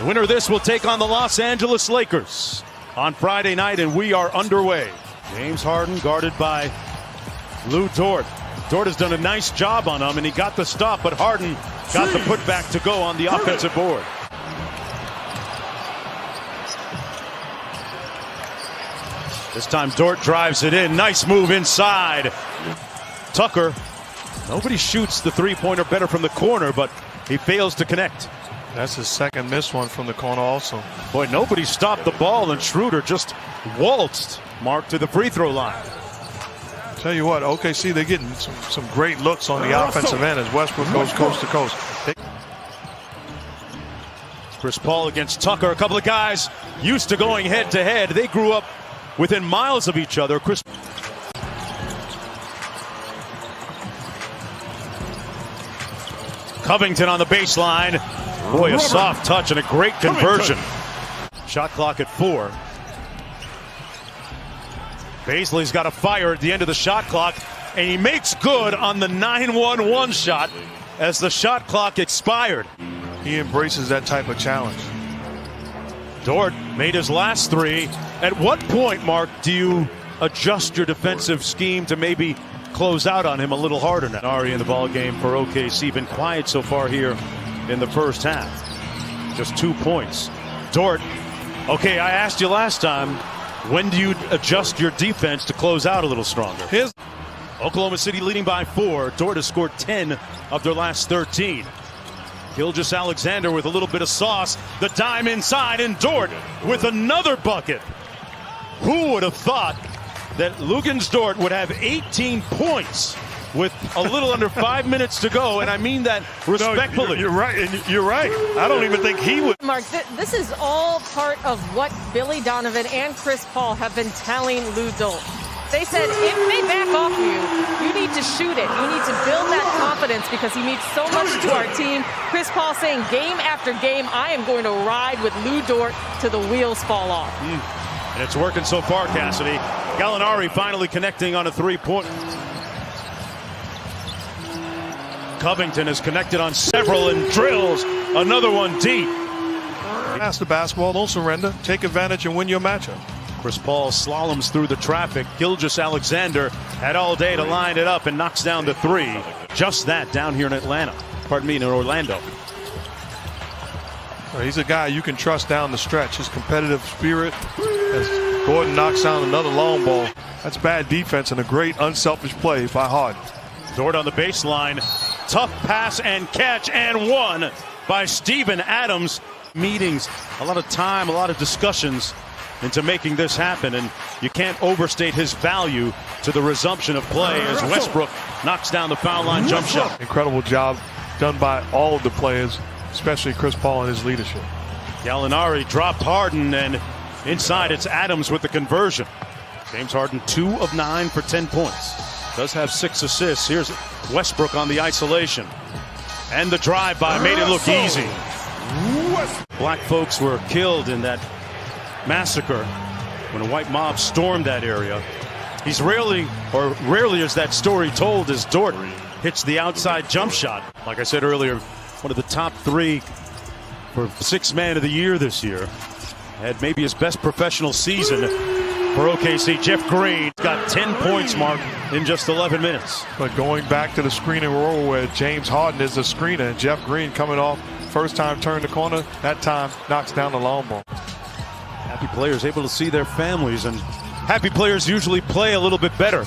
The winner of this will take on the Los Angeles Lakers on Friday night, and we are underway. James Harden guarded by Lou Dort. Dort has done a nice job on him, and he got the stop, but Harden got the putback to go on the offensive board. This time Dort drives it in. Nice move inside. Tucker, nobody shoots the three-pointer better from the corner, but he fails to connect. That's his second missed one from the corner also. Boy, nobody stopped the ball, and Schroeder just waltzed Mark to the free throw line. Tell you what, OKC, they're getting some great looks on the offensive end as Westbrook goes coast to coast. Chris Paul against Tucker. A couple of guys used to going head-to-head. They grew up within miles of each other. Covington on the baseline. Boy, a soft touch and a great conversion. Shot clock at 4. Baisley's got a fire at the end of the shot clock, and he makes good on the 9-1-1 shot as the shot clock expired. He embraces that type of challenge. Dort made his last 3. At what point, Mark, do you adjust your defensive scheme to maybe close out on him a little harder now? Ari in the ball game for OKC, been quiet so far here in the first half. Just 2 points. Dort, okay, I asked you last time, when do you adjust your defense to close out a little stronger? Oklahoma City leading by 4. Dort has scored 10 of their last 13. Gilgeous-Alexander with a little bit of sauce. The dime inside, and Dort with another bucket. Who would have thought that Luguentz-Dort would have 18 points with a little under 5 minutes to go, and I mean that respectfully. No, you're right, and you're right. I don't even think he would. Mark, this is all part of what Billy Donovan and Chris Paul have been telling Lou Dort. They said, if they back off you need to shoot it. You need to build that confidence because he means so much to our team. Chris Paul saying game after game, I am going to ride with Lou Dort till the wheels fall off. And it's working so far, Cassidy. Gallinari finally connecting on a three-point. Covington has connected on several and drills another one deep. Pass the basketball, don't surrender. Take advantage and win your matchup. Chris Paul slaloms through the traffic. Gilgeous-Alexander had all day to line it up and knocks down the 3. Just that down here in Atlanta. Pardon me, in Orlando. He's a guy you can trust down the stretch. His competitive spirit as Gordon knocks down another long ball. That's bad defense and a great unselfish play by Harden. Dort on the baseline. Tough pass and catch and one by Steven Adams. Meetings, a lot of time, a lot of discussions into making this happen, and you can't overstate his value to the resumption of play as Westbrook knocks down the foul line jump shot. Incredible job done by all of the players, especially Chris Paul and his leadership. Gallinari dropped Harden, and inside it's Adams with the conversion. James Harden 2 of 9 for 10 points. Does have 6 assists. Here's Westbrook on the isolation. And the drive-by made it look easy. Black folks were killed in that massacre when a white mob stormed that area. He's rarely is that story told as Dort hits the outside jump shot. Like I said earlier, one of the top 3 for 6th man of the year this year. Had maybe his best professional season for OKC. Jeff Green got 10 points, Mark, in just 11 minutes. But going back to the screen and roll where James Harden is the screener and Jeff Green coming off first time turn the corner, that time knocks down the long ball. Happy players able to see their families, and happy players usually play a little bit better.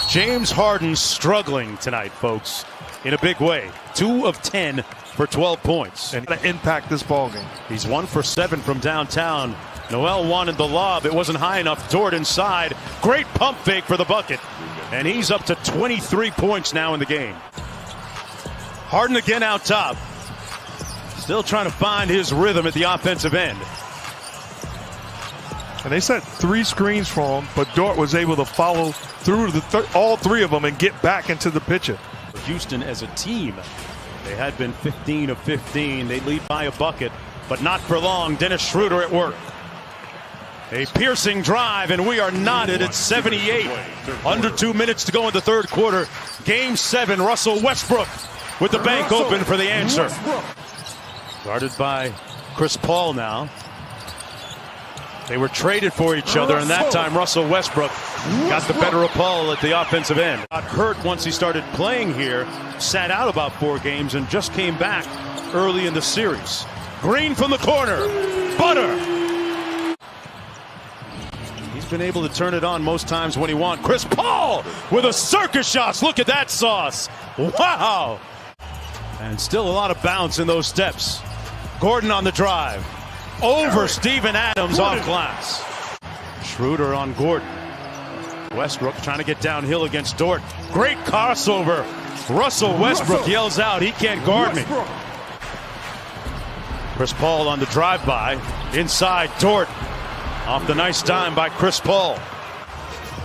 James Harden struggling tonight, folks, in a big way. 2 of 10 for 12 points. And to impact this ball game. He's 1 for 7 from downtown. Noel wanted the lob. It wasn't high enough. Dort inside. Great pump fake for the bucket. And he's up to 23 points now in the game. Harden again out top. Still trying to find his rhythm at the offensive end. And they set 3 screens for him, but Dort was able to follow through all 3 of them and get back into the picture. Houston as a team, they had been 15 of 15. They lead by a bucket, but not for long. Dennis Schroeder at work. A piercing drive, and we are knotted at 78. Under 2 minutes to go in the third quarter. Game 7, Russell Westbrook with the bank open for the answer. Guarded by Chris Paul now. They were traded for each other, and that time Russell Westbrook got the better of Paul at the offensive end. Got hurt once he started playing here, sat out about 4 games, and just came back early in the series. Green from the corner. Butter. He's been able to turn it on most times when he wants. Chris Paul with a circus shot. Look at that sauce. Wow. And still a lot of bounce in those steps. Gordon on the drive. Over Steven Adams off glass. Schroeder on Gordon. Westbrook trying to get downhill against Dort. Great crossover. Russell Westbrook yells out, he can't guard me. Chris Paul on the drive-by. Inside, Dort. Off the nice dime by Chris Paul.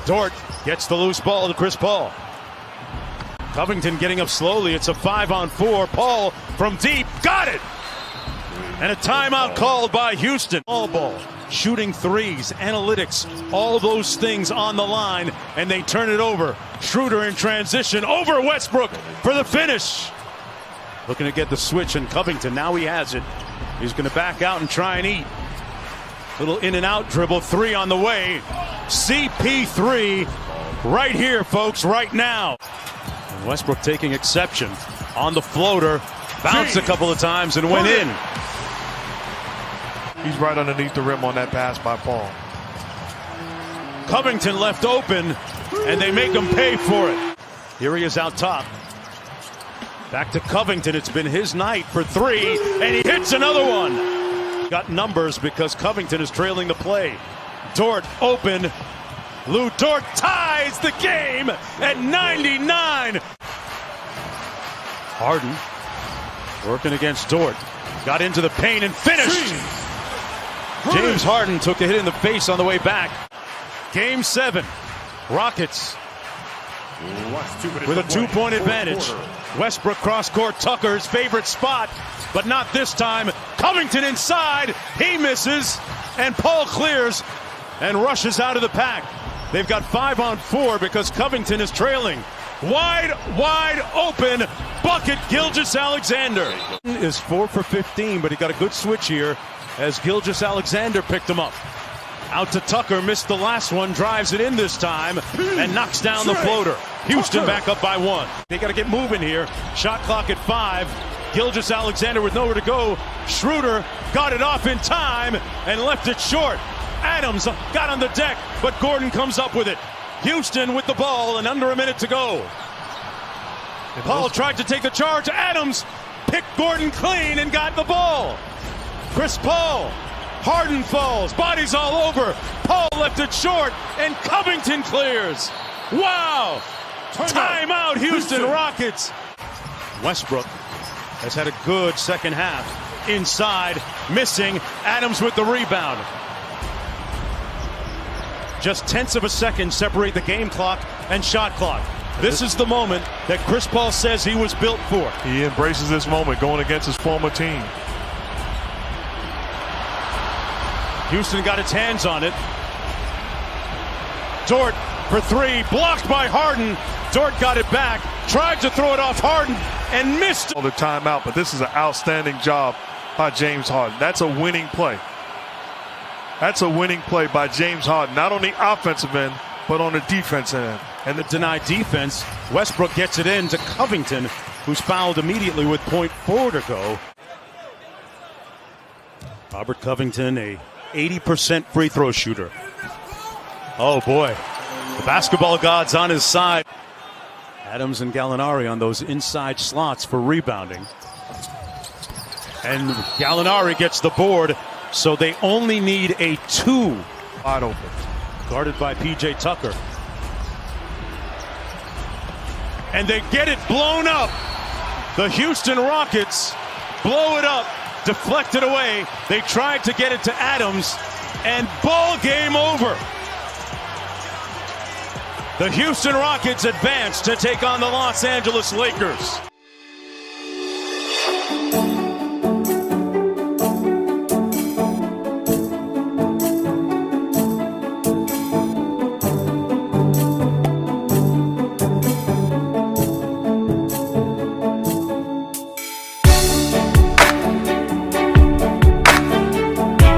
Dort gets the loose ball to Chris Paul. Covington getting up slowly. It's a 5-on-4. Paul from deep. Got it! And a timeout called by Houston. All ball, shooting threes, analytics, all those things on the line, and they turn it over. Schroeder in transition over Westbrook for the finish. Looking to get the switch, and Covington, now he has it. He's going to back out and try and eat. Little in and out dribble, 3 on the way. CP3 right here, folks, right now. And Westbrook taking exception on the floater. Bounced a couple of times and went in. He's right underneath the rim on that pass by Paul. Covington left open, and they make him pay for it. Here he is out top. Back to Covington. It's been his night for 3, and he hits another one. Got numbers because Covington is trailing the play. Dort open. Lou Dort ties the game at 99. Harden working against Dort. Got into the paint and finished. James Harden took a hit in the face on the way back. Game 7. Rockets with a 2-point advantage. Westbrook cross court. Tucker's favorite spot, but not this time. Covington inside. He misses, and Paul clears and rushes out of the pack. They've got 5-on-4 because Covington is trailing. Wide open bucket. Gilgeous-Alexander is 4 for 15, but he got a good switch here as Gilgeous-Alexander picked him up. Out to Tucker, missed the last one, drives it in this time, and knocks down the floater. Houston back up by 1. They got to get moving here. Shot clock at 5. Gilgeous-Alexander with nowhere to go. Schroeder got it off in time and left it short. Adams got on the deck, but Gordon comes up with it. Houston with the ball and under a minute to go. Paul tried to take the charge. Adams picked Gordon clean and got the ball. Chris Paul. Harden falls. Bodies all over. Paul left it short, and Covington clears. Wow. Timeout, Houston Rockets. Westbrook has had a good second half. Inside, missing. Adams with the rebound. Just tenths of a second separate the game clock and shot clock. This is the moment that Chris Paul says he was built for. He embraces this moment going against his former team. Houston got its hands on it. Dort for 3, blocked by Harden. Dort got it back, tried to throw it off Harden, and missed. The timeout, but this is an outstanding job by James Harden. That's a winning play. That's a winning play by James Harden, not on the offensive end, but on the defensive end. And the denied defense, Westbrook gets it in to Covington, who's fouled immediately with 0.4 to go. Robert Covington, a 80% free throw shooter. Oh boy, the basketball god's on his side. Adams and Gallinari on those inside slots for rebounding. And Gallinari gets the board, so they only need a 2. Wide open. Guarded by P.J. Tucker. And they get it blown up. The Houston Rockets blow it up. Deflected away. They tried to get it to Adams, and ball game over. The Houston Rockets advance to take on the Los Angeles Lakers.